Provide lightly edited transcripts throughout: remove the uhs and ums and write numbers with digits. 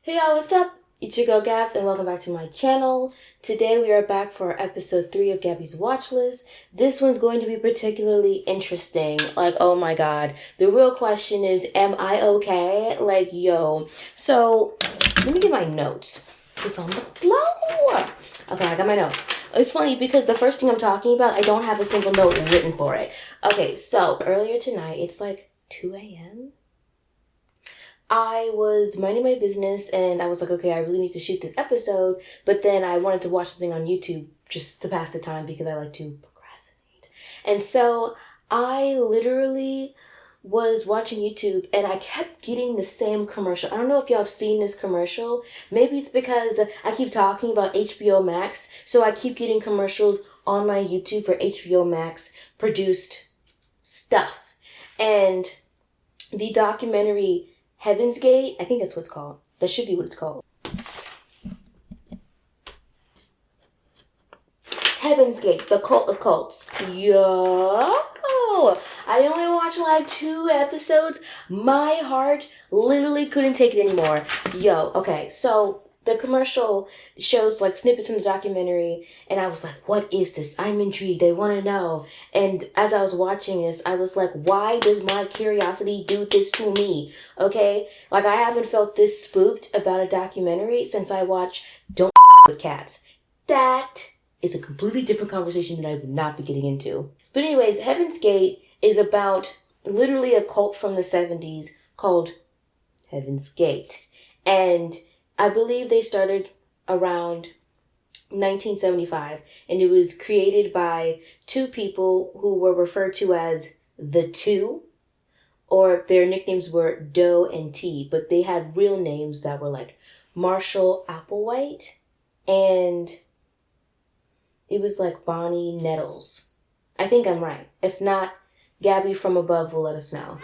Hey y'all, what's up? It's your girl Gabs and welcome back to my channel. Today we are back for episode 3 of Gabbie's watch list. This one's going to be particularly interesting. Like, oh my god. The real question is, am I okay? Like, yo. So, let me get my notes. It's on the floor. Okay, I got my notes. It's funny because the first thing I'm talking about, I don't have a single note written for it. Okay, so earlier tonight, it's like 2 a.m. I was minding my business and I was like, okay, I really need to shoot this episode. But then I wanted to watch something on YouTube just to pass the time because I like to procrastinate. And so I literally was watching YouTube and I kept getting the same commercial. I don't know if y'all have seen this commercial. Maybe it's because I keep talking about HBO Max. So I keep getting commercials on my YouTube for HBO Max produced stuff. And the documentary Heaven's Gate, I think that's what it's called. That should be what it's called. Heaven's Gate, the cult of cults. Yo! I only watched like 2 episodes. My heart literally couldn't take it anymore. Yo, okay, so the commercial shows like snippets from the documentary and I was like, what is this? I'm intrigued. I want to know. And as I was watching this, I was like, why does my curiosity do this to me? Okay? Like, I haven't felt this spooked about a documentary since I watched Don't with Cats. That is a completely different conversation that I would not be getting into. But anyways, Heaven's Gate is about literally a cult from the 70s called Heaven's Gate. And I believe they started around 1975, and it was created by 2 people who were referred to as the Two, or their nicknames were Doe and T, but they had real names that were like Marshall Applewhite, and it was like Bonnie Nettles. I think I'm right. If not, Gabbie from above will let us know.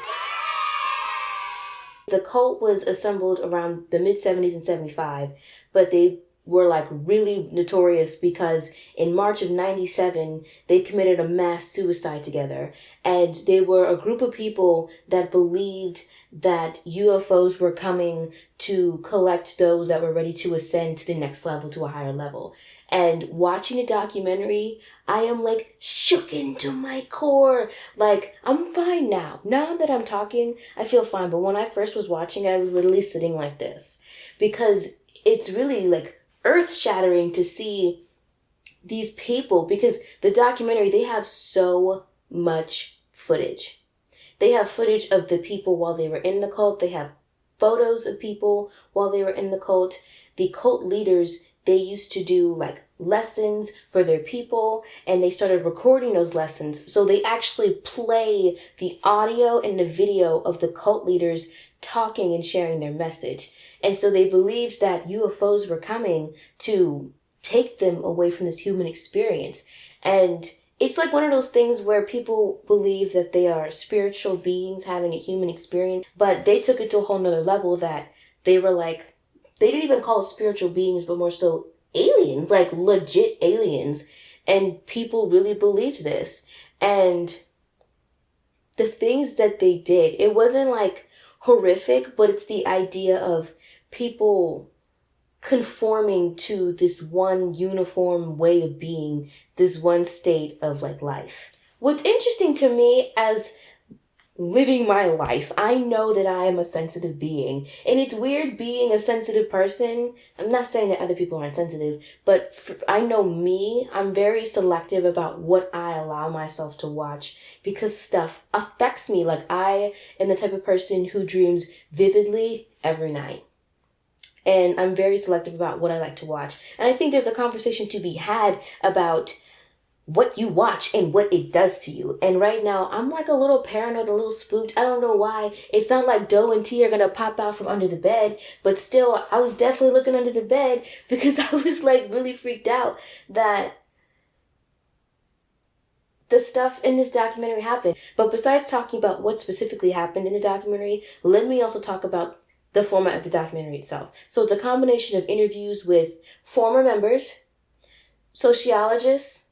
The cult was assembled around the mid-70s and 75, but they were like really notorious because in March of 97, they committed a mass suicide together. And they were a group of people that believed that UFOs were coming to collect those that were ready to ascend to the next level, to a higher level. And watching a documentary, I am like shook into my core. Like, I'm fine now. Now that I'm talking, I feel fine. But when I first was watching it, I was literally sitting like this. Because it's really like earth-shattering to see these people. Because the documentary, they have so much footage. They have footage of the people while they were in the cult. They have photos of people while they were in the cult. The cult leaders, they used to do like lessons for their people and they started recording those lessons. So they actually play the audio and the video of the cult leaders talking and sharing their message. And so they believed that UFOs were coming to take them away from this human experience. And it's like one of those things where people believe that they are spiritual beings having a human experience, but they took it to a whole nother level that they were like, they didn't even call it spiritual beings, but more so aliens, like legit aliens. And people really believed this. And the things that they did, it wasn't like horrific, but it's the idea of people conforming to this one uniform way of being, this one state of like life. What's interesting to me as living my life, I know that I am a sensitive being, and it's weird being a sensitive person. I'm not saying that other people aren't sensitive, but I know me, I'm very selective about what I allow myself to watch because stuff affects me. Like, I am the type of person who dreams vividly every night. And I'm very selective about what I like to watch. And I think there's a conversation to be had about what you watch and what it does to you. And right now, I'm like a little paranoid, a little spooked. I don't know why. It's not like Doe and T are going to pop out from under the bed. But still, I was definitely looking under the bed because I was like really freaked out that the stuff in this documentary happened. But besides talking about what specifically happened in the documentary, let me also talk about the format of the documentary itself. So it's a combination of interviews with former members, sociologists,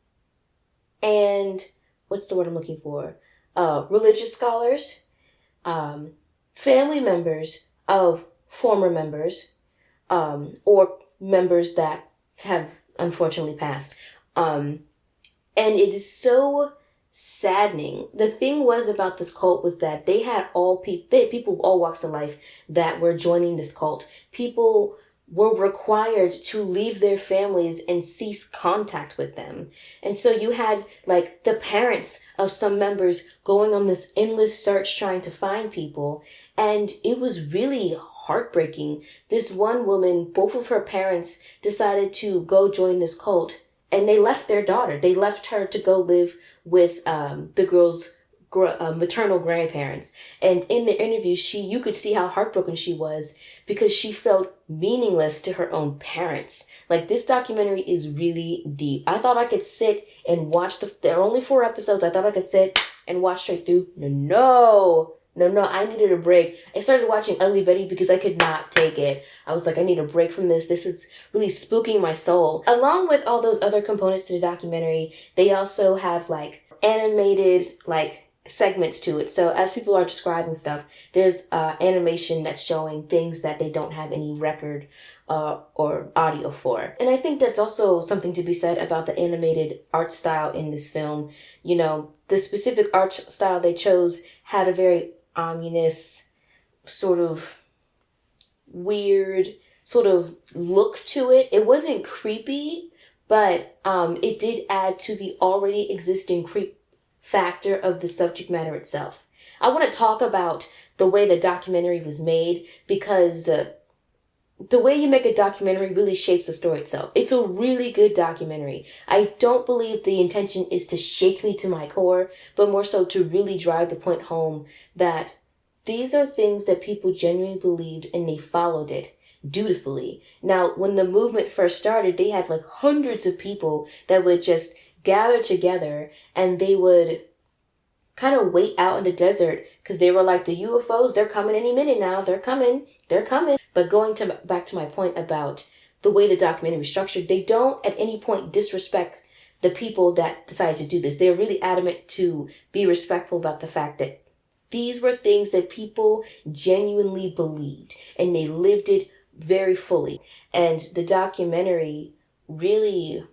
and what's the word I'm looking for? Religious scholars, family members of former members, or members that have unfortunately passed. And it is so saddening. The thing was about this cult was that they had people of all walks of life that were joining this cult. People were required to leave their families and cease contact with them. And so you had like the parents of some members going on this endless search trying to find people. And it was really heartbreaking. This one woman, both of her parents decided to go join this cult, and they left their daughter. They left her to go live with the girl's maternal grandparents. And in the interview, you could see how heartbroken she was because she felt meaningless to her own parents. Like, this documentary is really deep. I thought I could sit and watch there are only 4 episodes. I thought I could sit and watch straight through. No, I needed a break. I started watching Ugly Betty because I could not take it. I was like, I need a break from this. This is really spooking my soul. Along with all those other components to the documentary, they also have like animated like segments to it. So as people are describing stuff, there's animation that's showing things that they don't have any record or audio for. And I think that's also something to be said about the animated art style in this film. You know, the specific art style they chose had a very ominous, sort of weird sort of look to it. It wasn't creepy, but it did add to the already existing creep factor of the subject matter itself. I want to talk about the way the documentary was made because the way you make a documentary really shapes the story itself. It's a really good documentary. I don't believe the intention is to shake me to my core, but more so to really drive the point home that these are things that people genuinely believed and they followed it dutifully. Now, when the movement first started, they had like hundreds of people that would just gather together and they would kind of wait out in the desert because they were like, the UFOs, they're coming any minute now. They're coming. But back to my point about the way the documentary is structured, they don't at any point disrespect the people that decided to do this. They're really adamant to be respectful about the fact that these were things that people genuinely believed and they lived it very fully. And the documentary really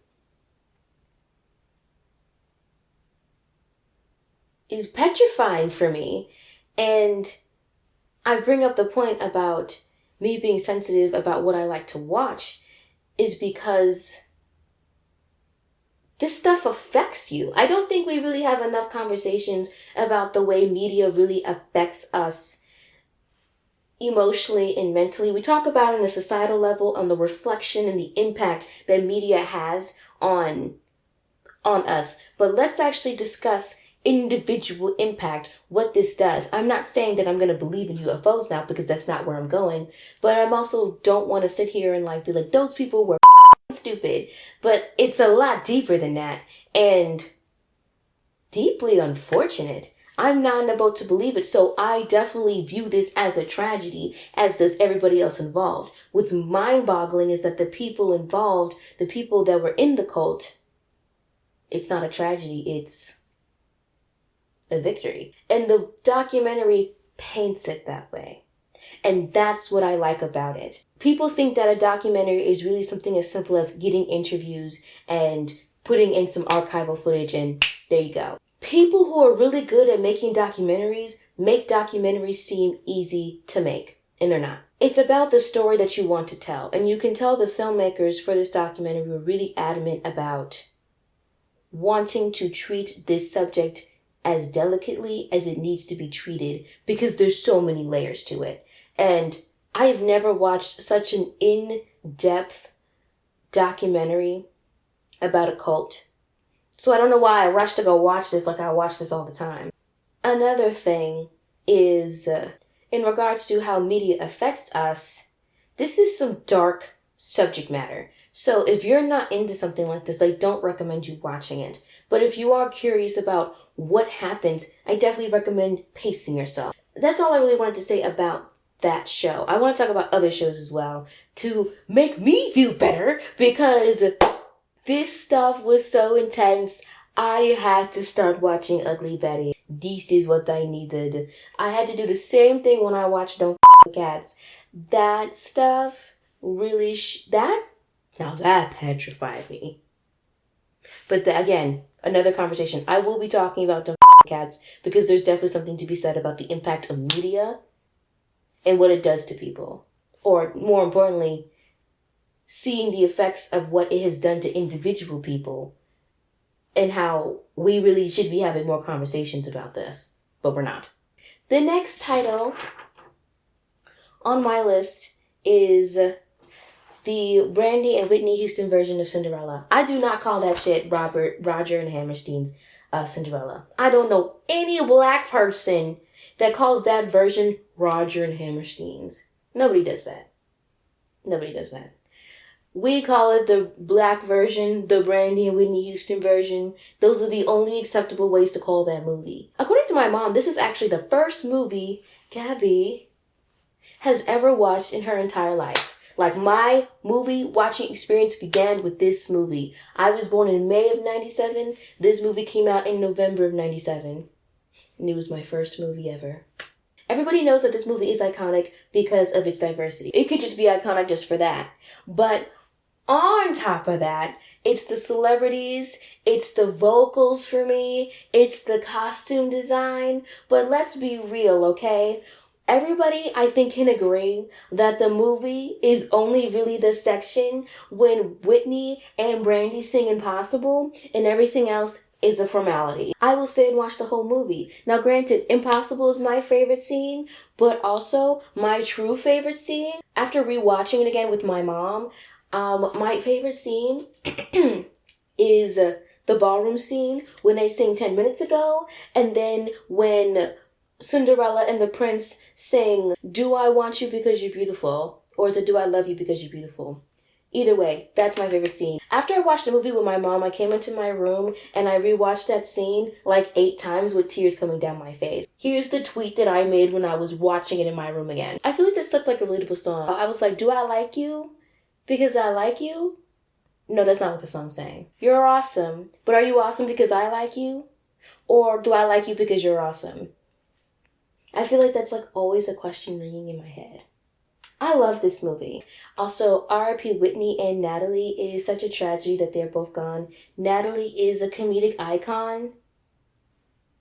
is petrifying for me. And I bring up the point about me being sensitive about what I like to watch is because this stuff affects you. I don't think we really have enough conversations about the way media really affects us emotionally and mentally. We talk about it on a societal level, on the reflection and the impact that media has on us. But let's actually discuss individual impact, what this does. I'm not saying that I'm going to believe in UFOs now because that's not where I'm going, but I'm also don't want to sit here and like be like, those people were stupid. But it's a lot deeper than that and deeply unfortunate. I'm not in the boat to believe it, so I definitely view this as a tragedy, as does everybody else involved. What's mind-boggling is that the people involved, the people that were in the cult, it's not a tragedy, it's a victory. And the documentary paints it that way. And that's what I like about it. People think that a documentary is really something as simple as getting interviews and putting in some archival footage and there you go. People who are really good at making documentaries make documentaries seem easy to make. And they're not. It's about the story that you want to tell. And you can tell the filmmakers for this documentary were really adamant about wanting to treat this subject as delicately as it needs to be treated because there's so many layers to it. And I have never watched such an in-depth documentary about a cult. So I don't know why I rushed to go watch this like I watch this all the time. Another thing is, in regards to how media affects us, this is some dark subject matter. So if you're not into something like this, I don't recommend you watching it. But if you are curious about what happens, I definitely recommend pacing yourself. That's all I really wanted to say about that show. I want to talk about other shows as well to make me feel better because this stuff was so intense. I had to start watching Ugly Betty. This is what I needed. I had to do the same thing when I watched Don't F Cats. That stuff really now that petrified me. But again, another conversation. I will be talking about dumb cats because there's definitely something to be said about the impact of media and what it does to people. Or more importantly, seeing the effects of what it has done to individual people and how we really should be having more conversations about this, but we're not. The next title on my list is the Brandy and Whitney Houston version of Cinderella. I do not call that shit Roger and Hammerstein's Cinderella. I don't know any black person that calls that version Roger and Hammerstein's. Nobody does that. Nobody does that. We call it the black version, the Brandy and Whitney Houston version. Those are the only acceptable ways to call that movie. According to my mom, this is actually the first movie Gabbie has ever watched in her entire life. Like, my movie watching experience began with this movie. I was born in May of 97. This movie came out in November of 97. And it was my first movie ever. Everybody knows that this movie is iconic because of its diversity. It could just be iconic just for that. But on top of that, it's the celebrities, it's the vocals for me, it's the costume design. But let's be real, okay? Everybody, I think, can agree that the movie is only really the section when Whitney and Brandy sing Impossible and everything else is a formality. I will stay and watch the whole movie. Now, granted, Impossible is my favorite scene, but also my true favorite scene, after rewatching it again with my mom, my favorite scene is the ballroom scene when they sing 10 minutes ago, and then when Cinderella and the prince sing, "Do I want you because you're beautiful?" Or is it, "Do I love you because you're beautiful?" Either way, that's my favorite scene. After I watched the movie with my mom, I came into my room and I rewatched that scene like 8 times with tears coming down my face. Here's the tweet that I made when I was watching it in my room again. I feel like that's such like a relatable song. I was like, "Do I like you because I like you?" No, that's not what the song's saying. You're awesome, but are you awesome because I like you? Or do I like you because you're awesome? I feel like that's like always a question ringing in my head. I love this movie. Also, R.I.P. Whitney and Natalie. It is such a tragedy that they're both gone. Natalie is a comedic icon.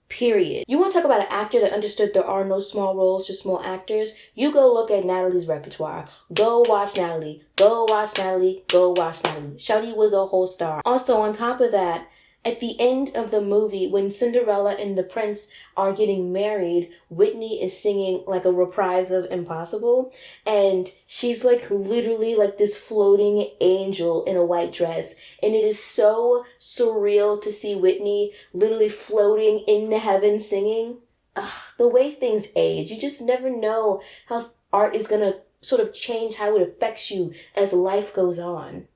Period. You want to talk about an actor that understood there are no small roles, just small actors? You go look at Natalie's repertoire. Go watch Natalie. Go watch Natalie. Go watch Natalie. Shawty was a whole star. Also, on top of that, at the end of the movie, when Cinderella and the prince are getting married, Whitney is singing like a reprise of Impossible. And she's like literally like this floating angel in a white dress. And it is so surreal to see Whitney literally floating into heaven singing. The way things age, you just never know how art is going to sort of change how it affects you as life goes on.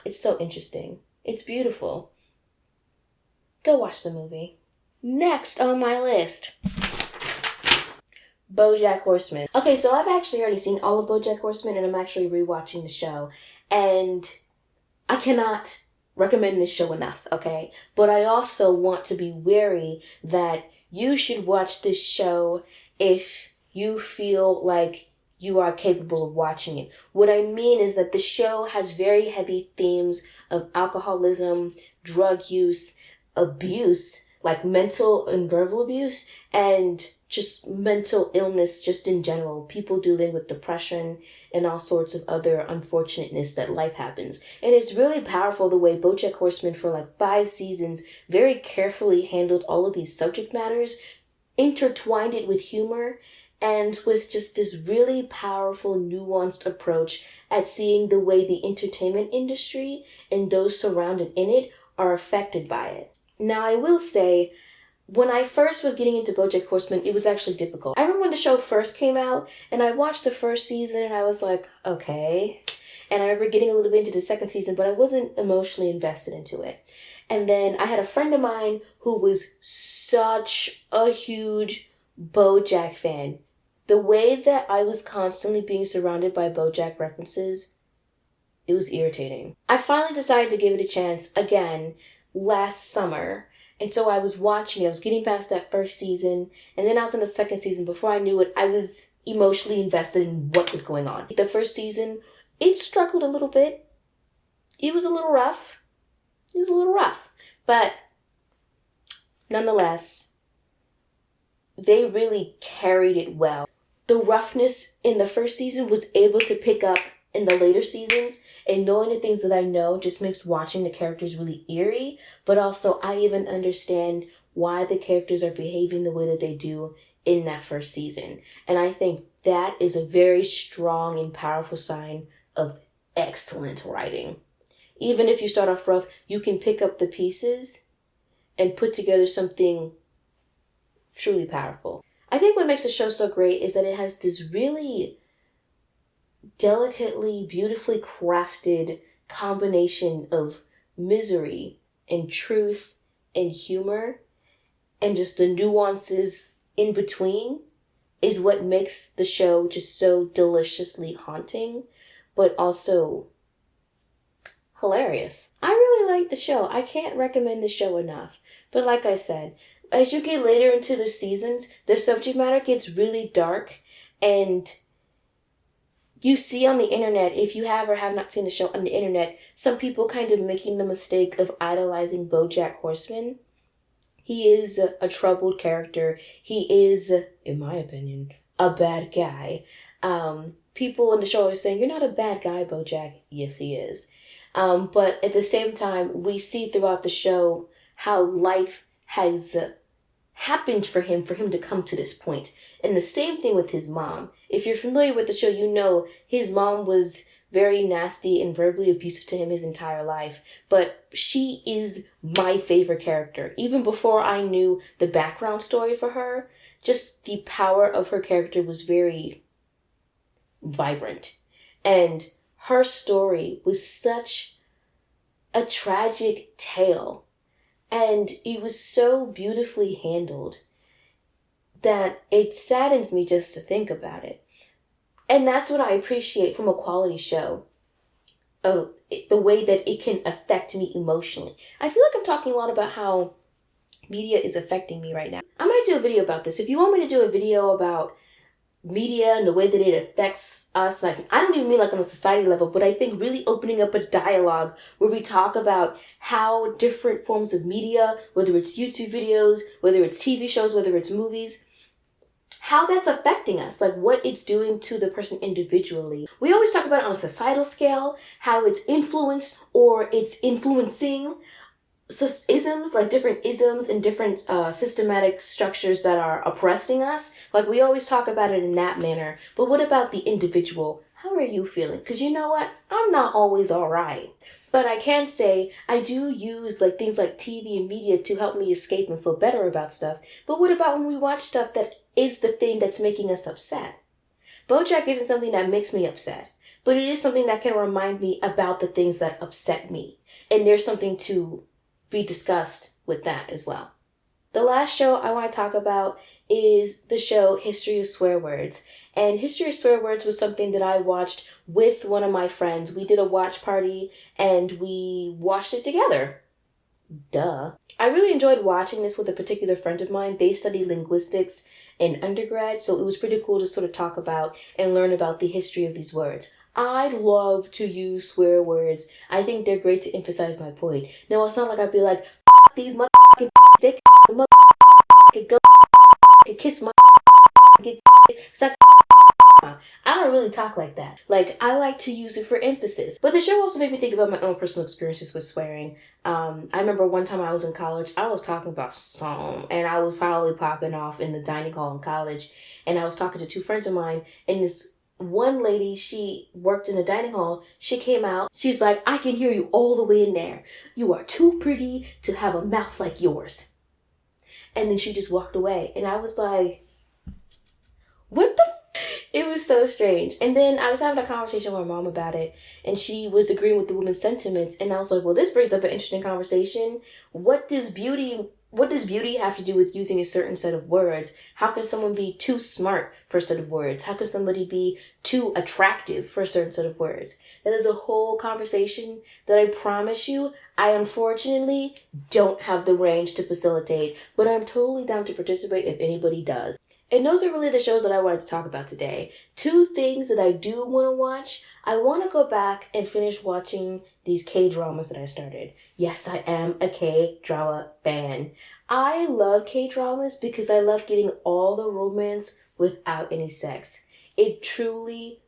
It's so interesting. It's beautiful. Go watch the movie. Next on my list, Bojack Horseman. Okay, so I've actually already seen all of Bojack Horseman, and I'm actually rewatching the show. And I cannot recommend this show enough, okay? But I also want to be wary that you should watch this show if you feel like you are capable of watching it. What I mean is that the show has very heavy themes of alcoholism, drug use, abuse, like mental and verbal abuse, and just mental illness just in general. People dealing with depression and all sorts of other unfortunateness that life happens. And it's really powerful the way Bojack Horseman for like 5 seasons very carefully handled all of these subject matters, intertwined it with humor, and with just this really powerful, nuanced approach at seeing the way the entertainment industry and those surrounded in it are affected by it. Now, I will say, when I first was getting into Bojack Horseman, it was actually difficult. I remember when the show first came out, and I watched the first season, and I was like, okay. And I remember getting a little bit into the second season, but I wasn't emotionally invested into it. And then I had a friend of mine who was such a huge Bojack fan. The way that I was constantly being surrounded by Bojack references, it was irritating. I finally decided to give it a chance again last summer. And so I was watching it. I was getting past that first season. And then I was in the second season. Before I knew it, I was emotionally invested in what was going on. The first season it struggled a little bit. It was a little rough. But nonetheless, they really carried it well. The roughness in the first season was able to pick up in the later seasons, and knowing the things that I know just makes watching the characters really eerie, but also I even understand why the characters are behaving the way that they do in that first season. And I think that is a very strong and powerful sign of excellent writing. Even if you start off rough, you can pick up the pieces and put together something truly powerful. I think what makes the show so great is that it has this really delicately, beautifully crafted combination of misery and truth and humor, and just the nuances in between is what makes the show just so deliciously haunting, but also hilarious. I really like the show. I can't recommend the show enough. But like I said, as you get later into the seasons, the subject matter gets really dark, and you see on the internet, if you have or have not seen the show on the internet, some people kind of making the mistake of idolizing Bojack Horseman. He is a troubled character. He is, in my opinion, a bad guy. People in the show are saying, "You're not a bad guy, Bojack." Yes, he is. But at the same time, we see throughout the show how life has happened for him to come to this point. And the same thing with his mom. If you're familiar with the show, you know his mom was very nasty and verbally abusive to him his entire life. But she is my favorite character. Even before I knew the background story for her, just the power of her character was very vibrant. And her story was such a tragic tale. And it was so beautifully handled that it saddens me just to think about it. And that's what I appreciate from a quality show. The way that it can affect me emotionally. I feel like I'm talking a lot about how media is affecting me right now. I might do a video about this. If you want me to do a video about media and the way that it affects us, like, I don't even mean like on a society level, but I think really opening up a dialogue where we talk about how different forms of media, whether it's YouTube videos, whether it's TV shows, whether it's movies, how that's affecting us, like what it's doing to the person individually. We always talk about it on a societal scale, how it's influenced or it's influencing isms, like different isms and different systematic structures that are oppressing us. Like, we always talk about it in that manner. But what about the individual? How are you feeling? Because you know what? I'm not always all right. But I can say I do use like things like TV and media to help me escape and feel better about stuff. But what about when we watch stuff that is the thing that's making us upset? Bojack isn't something that makes me upset, but it is something that can remind me about the things that upset me. And there's something to be discussed with that as well. The last show I want to talk about is the show History of Swear Words. And History of Swear Words was something that I watched with one of my friends. We did a watch party and we watched it together. Duh. I really enjoyed watching this with a particular friend of mine. They study linguistics in undergrad, so it was pretty cool to sort of talk about and learn about the history of these words. I love to use swear words. I think they're great to emphasize my point. No, it's not like I'd be like, "F these motherfucking dick, motherfucking go kiss my get suck." I don't really talk like that. Like, I like to use it for emphasis. But the show also made me think about my own personal experiences with swearing. I remember one time I was in college, I was talking about some, and I was probably popping off in the dining hall in college, and I was talking to two friends of mine, and this one lady, she worked in the dining hall. She came out. She's like, "I can hear you all the way in there. You are too pretty to have a mouth like yours." And then she just walked away. And I was like, what the It was so strange. And then I was having a conversation with my mom about it, and she was agreeing with the woman's sentiments. And I was like, well, this brings up an interesting conversation. What does beauty have to do with using a certain set of words? How can someone be too smart for a set of words? How can somebody be too attractive for a certain set of words? That is a whole conversation that I promise you, I unfortunately don't have the range to facilitate, but I'm totally down to participate if anybody does. And those are really the shows that I wanted to talk about today. Two things that I do want to watch. I want to go back and finish watching these K-dramas that I started. Yes, I am a K-drama fan. I love K-dramas because I love getting all the romance without any sex. It truly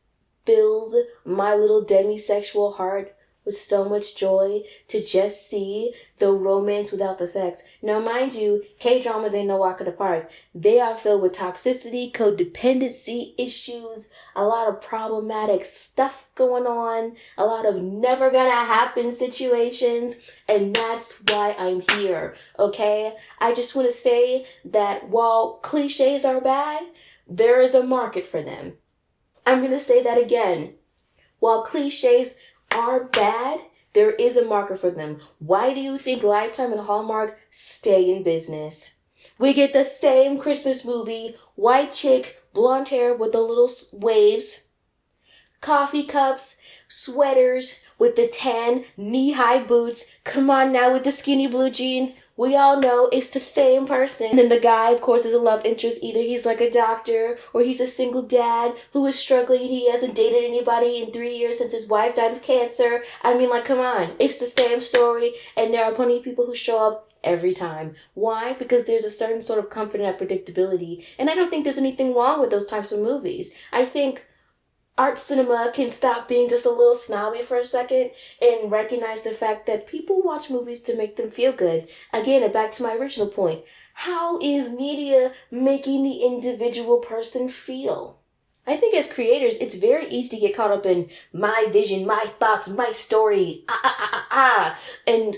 fills my little demisexual heart with so much joy to just see the romance without the sex. Now, mind you, K-dramas ain't no walk in the park. They are filled with toxicity, codependency issues, a lot of problematic stuff going on, a lot of never gonna happen situations, and that's why I'm here, okay? I just want to say that while cliches are bad, there is a market for them. I'm gonna say that again. While cliches are bad, there is a market for them. Why do you think Lifetime and Hallmark stay in business? We get the same Christmas movie, white chick, blonde hair with the little waves, coffee cups, sweaters with the tan knee-high boots. Come on now with the skinny blue jeans. We all know it's the same person. And then the guy, of course, is a love interest. Either he's like a doctor or he's a single dad who is struggling. He hasn't dated anybody in 3 years since his wife died of cancer. I mean, like, come on. It's the same story. And there are plenty of people who show up every time. Why? Because there's a certain sort of comfort in that predictability. And I don't think there's anything wrong with those types of movies. I think art cinema can stop being just a little snobby for a second and recognize the fact that people watch movies to make them feel good. Again, back to my original point. How is media making the individual person feel? I think as creators, it's very easy to get caught up in my vision, my thoughts, my story, and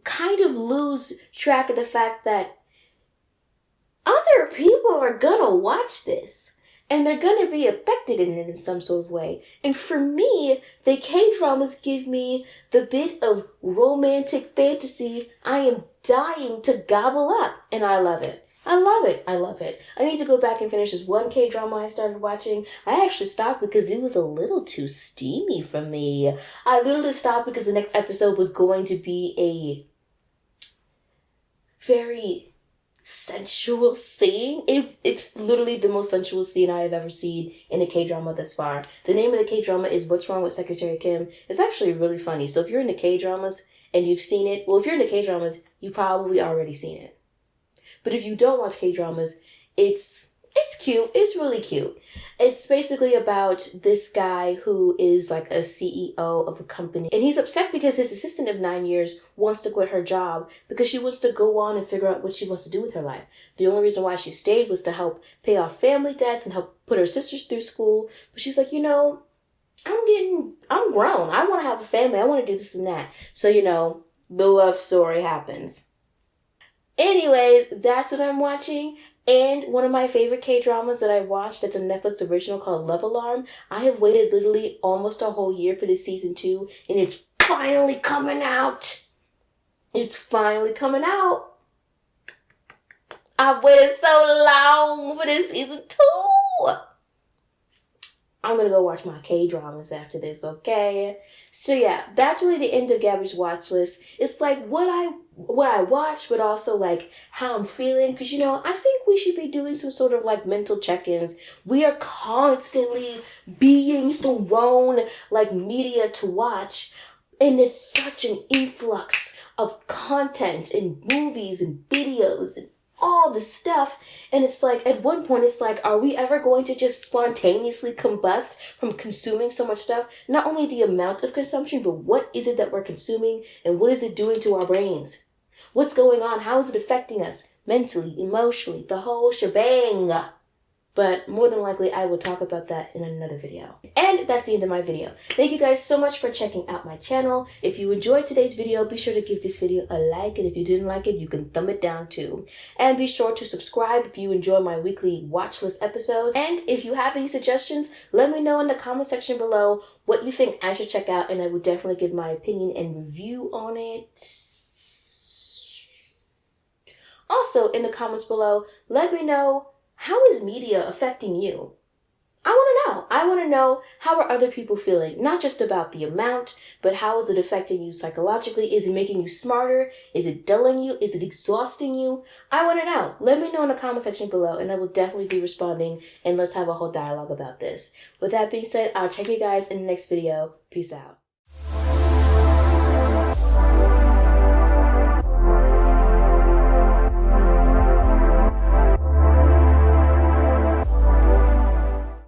kind of lose track of the fact that other people are gonna watch this. And they're going to be affected in it in some sort of way. And for me, the K-dramas give me the bit of romantic fantasy I am dying to gobble up. And I love it. I love it. I love it. I need to go back and finish this one K-drama I started watching. I actually stopped because it was a little too steamy for me. I literally stopped because the next episode was going to be a very sensual scene. It's literally the most sensual scene I have ever seen in a K-drama thus far. The name of the K-drama is What's Wrong with Secretary Kim. It's actually really funny. So if you're into K-dramas and you've seen it, well, if you're into K-dramas, you've probably already seen it. But if you don't watch K-dramas, it's cute. It's really cute. It's basically about this guy who is like a CEO of a company. And he's upset because his assistant of 9 years wants to quit her job because she wants to go on and figure out what she wants to do with her life. The only reason why she stayed was to help pay off family debts and help put her sisters through school. But she's like, I'm grown. I want to have a family. I want to do this and that. So, the love story happens. Anyways, that's what I'm watching. And one of my favorite K-dramas that I watched that's a Netflix original called Love Alarm. I have waited literally almost a whole year for this season 2, and it's finally coming out. It's finally coming out. I've waited so long for this season 2. I'm going to go watch my K-dramas after this, okay? So yeah, that's really the end of Gabbie's watch list. It's like what I watch, but also like how I'm feeling. Because, I think we should be doing some sort of like mental check-ins. We are constantly being thrown like media to watch. And it's such an influx of content and movies and videos and all this stuff. And it's like, at one point, it's like, are we ever going to just spontaneously combust from consuming so much stuff? Not only the amount of consumption, but what is it that we're consuming and what is it doing to our brains? What's going on? How is it affecting us mentally, emotionally, the whole shebang? But more than likely, I will talk about that in another video. And that's the end of my video. Thank you guys so much for checking out my channel. If you enjoyed today's video, be sure to give this video a like. And if you didn't like it, you can thumb it down too. And be sure to subscribe if you enjoy my weekly watch list episodes. And if you have any suggestions, let me know in the comment section below what you think I should check out. And I will definitely give my opinion and review on it. Also, in the comments below, let me know, how is media affecting you? I want to know. I want to know, how are other people feeling? Not just about the amount, but how is it affecting you psychologically? Is it making you smarter? Is it dulling you? Is it exhausting you? I want to know. Let me know in the comment section below, and I will definitely be responding, and let's have a whole dialogue about this. With that being said, I'll check you guys in the next video. Peace out.